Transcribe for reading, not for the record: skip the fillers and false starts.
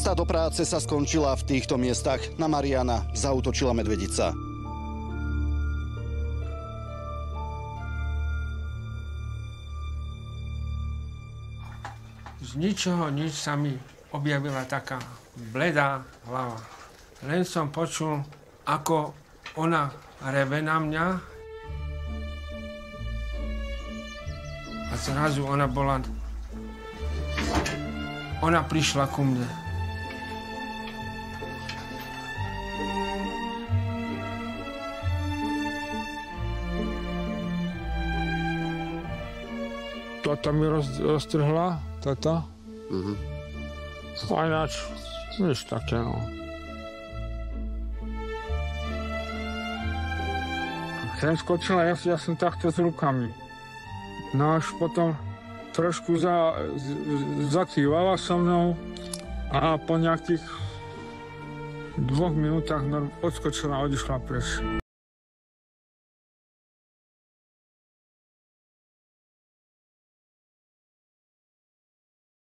Cesta do práce sa skončila v týchto miestach. Na Mariana zaútočila medvedica. Z ničoho nič sa mi objavila taká bledá hlava. Len som počul, ako ona reve na mňa a zrazu ona prišla ku mne. Toto mi roztrhla, toto. A ináč, nič také, no. Sem skočila, ja som takto s rukami. No až potom trošku zakývala so mnou a po nejakých 2 minútach odskočila a odišla preč.